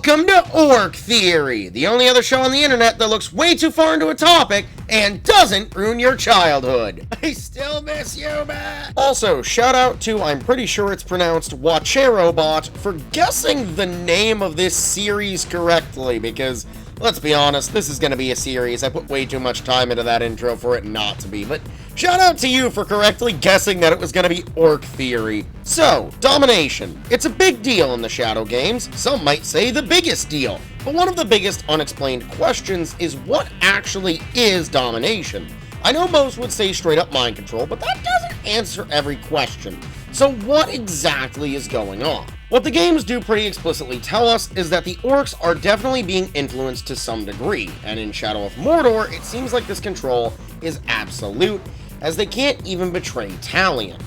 Welcome to Orc Theory, the only other show on the internet that looks way too far into a topic and doesn't ruin your childhood. I still miss you, man. Also, shout out to, I'm pretty sure it's pronounced Watcherobot, for guessing the name of this series correctly, because let's be honest, this is going to be a series. I put way too much time into that intro for it not to be, but shout out to you for correctly guessing that it was going to be Orc Theory. So, Domination. It's a big deal in the Shadow games. Some might say the biggest deal. But one of the biggest unexplained questions is what actually is Domination? I know most would say straight up mind control, but that doesn't answer every question. So what exactly is going on? What the games do pretty explicitly tell us is that the orcs are definitely being influenced to some degree, and in Shadow of Mordor, it seems like this control is absolute, as they can't even betray Talion.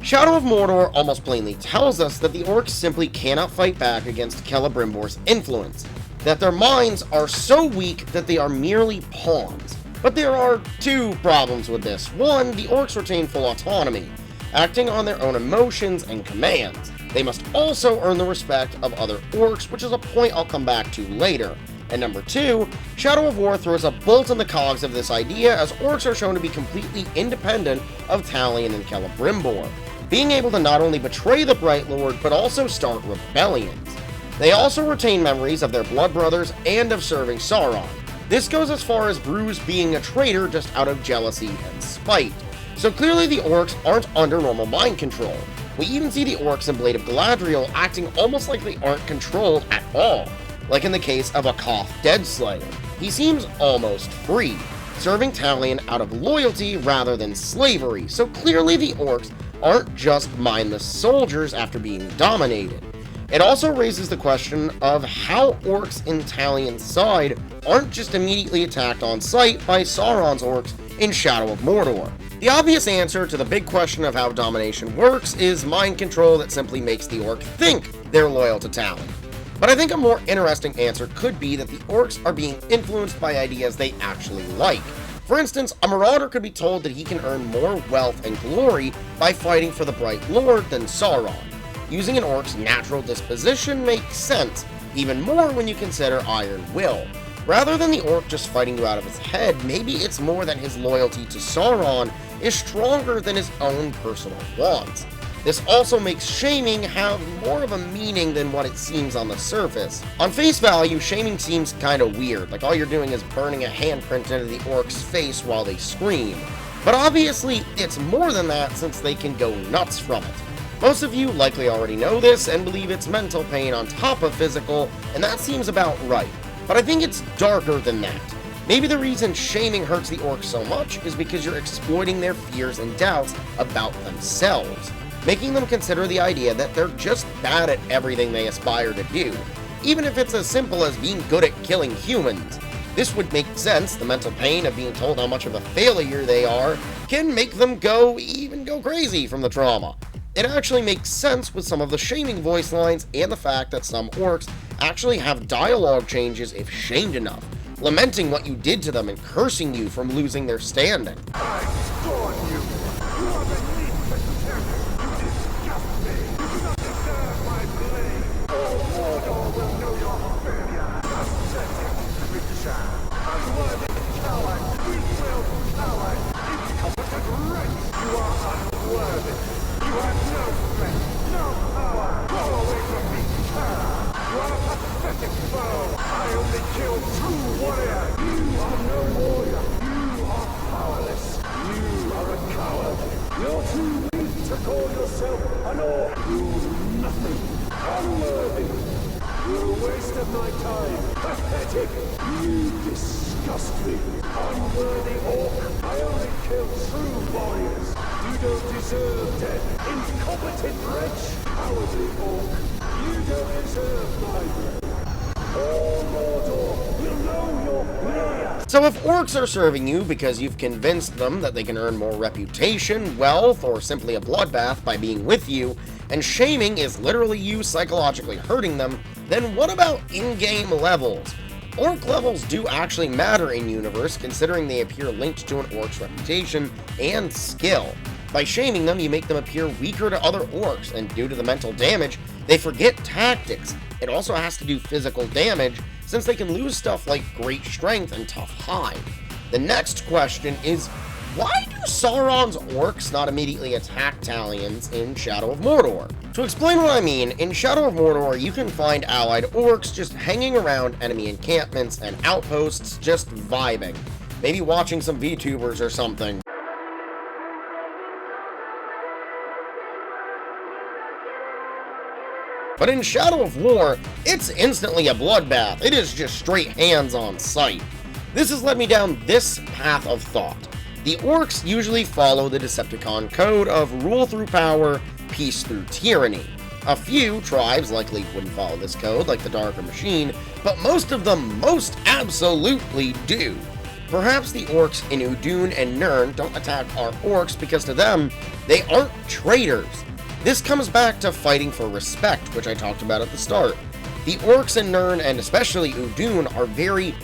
Shadow of Mordor almost plainly tells us that the orcs simply cannot fight back against Celebrimbor's influence, that their minds are so weak that they are merely pawns. But there are two problems with this. One, the orcs retain full autonomy, acting on their own emotions and commands. They must also earn the respect of other orcs, which is a point I'll come back to later. And number two, Shadow of War throws a bolt in the cogs of this idea, as orcs are shown to be completely independent of Talion and Celebrimbor, being able to not only betray the Bright Lord, but also start rebellions. They also retain memories of their blood brothers and of serving Sauron. This goes as far as Bruce being a traitor just out of jealousy and spite. So clearly the orcs aren't under normal mind control. We even see the orcs in Blade of Galadriel acting almost like they aren't controlled at all, like in the case of a Koth Deadslayer. He seems almost free, serving Talion out of loyalty rather than slavery, so clearly the orcs aren't just mindless soldiers after being dominated. It also raises the question of how orcs in Talion's side aren't just immediately attacked on sight by Sauron's orcs in Shadow of Mordor. The obvious answer to the big question of how domination works is mind control that simply makes the orc think they're loyal to Talion. But I think a more interesting answer could be that the orcs are being influenced by ideas they actually like. For instance, a marauder could be told that he can earn more wealth and glory by fighting for the Bright Lord than Sauron. Using an orc's natural disposition makes sense, even more when you consider Iron Will. Rather than the orc just fighting you out of his head, maybe it's more that his loyalty to Sauron is stronger than his own personal wants. This also makes shaming have more of a meaning than what it seems on the surface. On face value, shaming seems kinda weird, like all you're doing is burning a handprint into the orc's face while they scream. But obviously, it's more than that since they can go nuts from it. Most of you likely already know this and believe it's mental pain on top of physical, and that seems about right. But I think it's darker than that. Maybe the reason shaming hurts the orcs so much is because you're exploiting their fears and doubts about themselves, making them consider the idea that they're just bad at everything they aspire to do, even if it's as simple as being good at killing humans. This would make sense. The mental pain of being told how much of a failure they are can make them go crazy from the trauma. It actually makes sense with some of the shaming voice lines and the fact that some orcs actually have dialogue changes if shamed enough, lamenting what you did to them and cursing you from losing their standing. I scorn you! You are beneath the terror! You disgust me! You do not deserve my blade! All Mordor will know your failure! Pathetic creature! Unworthy coward! Weak-willed coward! Incompetent wretch! You are unworthy! You have no strength! No power! Go away from me! You are a pathetic foe! I only kill true warriors! You are no warrior! You are powerless! You are a coward! You're too weak to call yourself an orc! You're nothing! Unworthy! You're a waste of my time! Pathetic! You disgust me! Unworthy orc! I only kill true warriors! You don't deserve death! Incompetent wretch! Cowardly orc! You don't deserve my breath! All Mordor will know your failure! So if orcs are serving you because you've convinced them that they can earn more reputation, wealth, or simply a bloodbath by being with you, and shaming is literally you psychologically hurting them, then what about in-game levels? Orc levels do actually matter in universe, considering they appear linked to an orc's reputation and skill. By shaming them, you make them appear weaker to other orcs, and due to the mental damage, they forget tactics, it also has to do physical damage, since they can lose stuff like great strength and tough hide. The next question is, why do Sauron's orcs not immediately attack Talions in Shadow of Mordor? To explain what I mean, in Shadow of Mordor you can find allied orcs just hanging around enemy encampments and outposts just vibing, maybe watching some VTubers or something. But in Shadow of War, it's instantly a bloodbath. It is just straight hands on sight. This has led me down this path of thought. The orcs usually follow the Decepticon code of rule through power, peace through tyranny. A few tribes likely wouldn't follow this code, like the Darker Machine, but most of them most absolutely do. Perhaps the orcs in Udun and Nirn don't attack our orcs because to them, they aren't traitors. This comes back to fighting for respect, which I talked about at the start. The orcs in Nirn, and especially Udun, are very,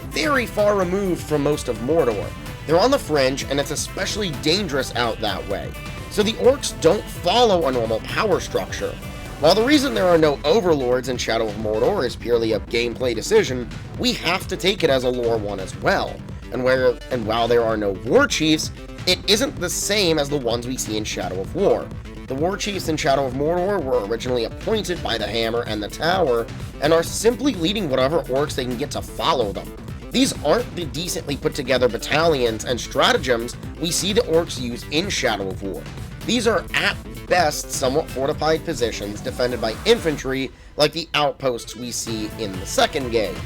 very far removed from most of Mordor. They're on the fringe, and it's especially dangerous out that way. So the orcs don't follow a normal power structure. While the reason there are no overlords in Shadow of Mordor is purely a gameplay decision, we have to take it as a lore one as well. And while there are no war chiefs, it isn't the same as the ones we see in Shadow of War. The war chiefs in Shadow of Mordor were originally appointed by the Hammer and the Tower, and are simply leading whatever orcs they can get to follow them. These aren't the decently put together battalions and stratagems we see the orcs use in Shadow of War. These are at best somewhat fortified positions defended by infantry like the outposts we see in the second game.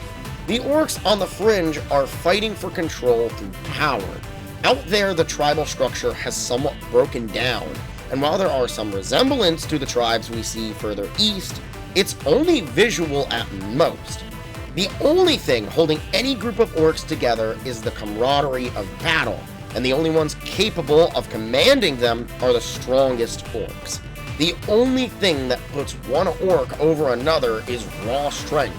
The orcs on the fringe are fighting for control through power. Out there the tribal structure has somewhat broken down, and while there are some resemblance to the tribes we see further east, it's only visual at most. The only thing holding any group of orcs together is the camaraderie of battle, and the only ones capable of commanding them are the strongest orcs. The only thing that puts one orc over another is raw strength.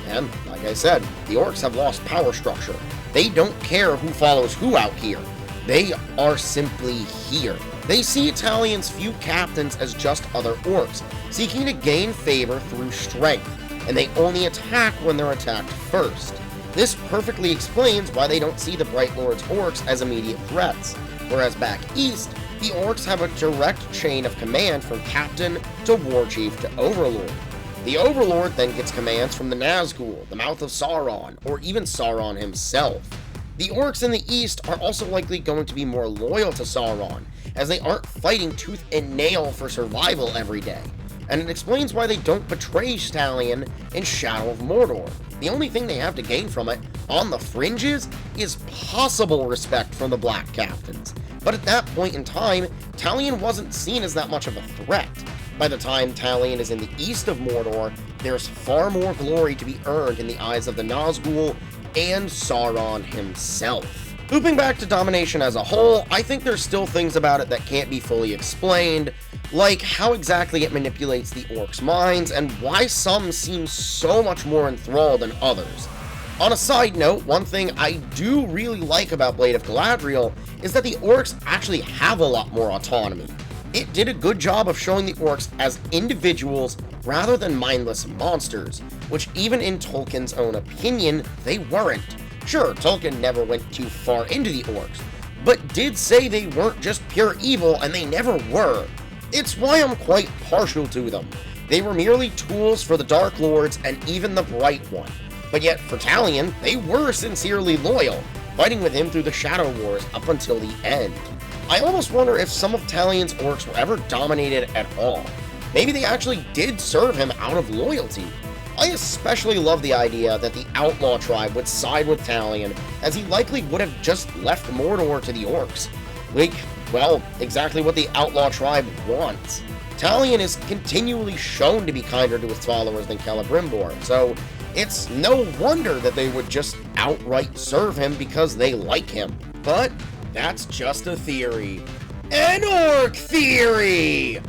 And, like I said, the orcs have lost power structure. They don't care who follows who out here. They are simply here. They see Italians' few captains as just other orcs, seeking to gain favor through strength, and they only attack when they're attacked first. This perfectly explains why they don't see the Bright Lord's orcs as immediate threats, whereas back east, the orcs have a direct chain of command from captain to war chief to overlord. The overlord then gets commands from the Nazgul, the Mouth of Sauron, or even Sauron himself. The orcs in the east are also likely going to be more loyal to Sauron, as they aren't fighting tooth and nail for survival every day. And it explains why they don't betray Talion in Shadow of Mordor. The only thing they have to gain from it, on the fringes, is possible respect from the Black Captains. But at that point in time, Talion wasn't seen as that much of a threat. By the time Talion is in the east of Mordor, there's far more glory to be earned in the eyes of the Nazgul and Sauron himself. Looping back to Domination as a whole, I think there's still things about it that can't be fully explained, like how exactly it manipulates the orcs' minds, and why some seem so much more enthralled than others. On a side note, one thing I do really like about Blade of Galadriel is that the orcs actually have a lot more autonomy. It did a good job of showing the orcs as individuals rather than mindless monsters, which even in Tolkien's own opinion, they weren't. Sure, Tolkien never went too far into the orcs, but did say they weren't just pure evil, and they never were. It's why I'm quite partial to them. They were merely tools for the Dark Lords and even the Bright One. But yet, for Talion, they were sincerely loyal, fighting with him through the Shadow Wars up until the end. I almost wonder if some of Talion's orcs were ever dominated at all. Maybe they actually did serve him out of loyalty. I especially love the idea that the Outlaw tribe would side with Talion, as he likely would have just left Mordor to the orcs. Like, well, exactly what the Outlaw tribe wants. Talion is continually shown to be kinder to his followers than Celebrimbor, so it's no wonder that they would just outright serve him because they like him. But that's just a theory. An orc theory!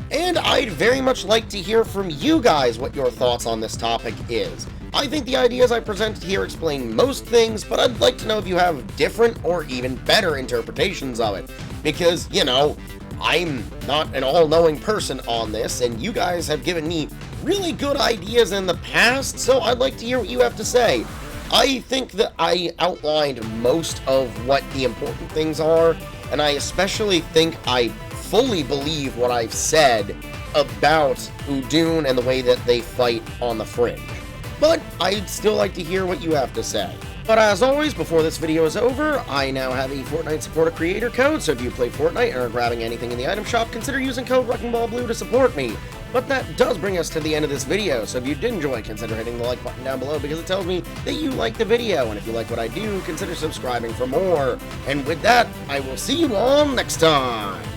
And I'd very much like to hear from you guys what your thoughts on this topic is. I think the ideas I presented here explain most things, but I'd like to know if you have different or even better interpretations of it. Because, you know, I'm not an all-knowing person on this, and you guys have given me really good ideas in the past, so I'd like to hear what you have to say. I think that I outlined most of what the important things are, and I especially think I fully believe what I've said about Udun and the way that they fight on the fringe. But I'd still like to hear what you have to say. But as always, before this video is over, I now have a Fortnite supporter creator code, so if you play Fortnite and are grabbing anything in the item shop, consider using code WreckingBallBlue to support me. But that does bring us to the end of this video, so if you did enjoy, consider hitting the like button down below because it tells me that you like the video, and if you like what I do, consider subscribing for more. And with that, I will see you all next time!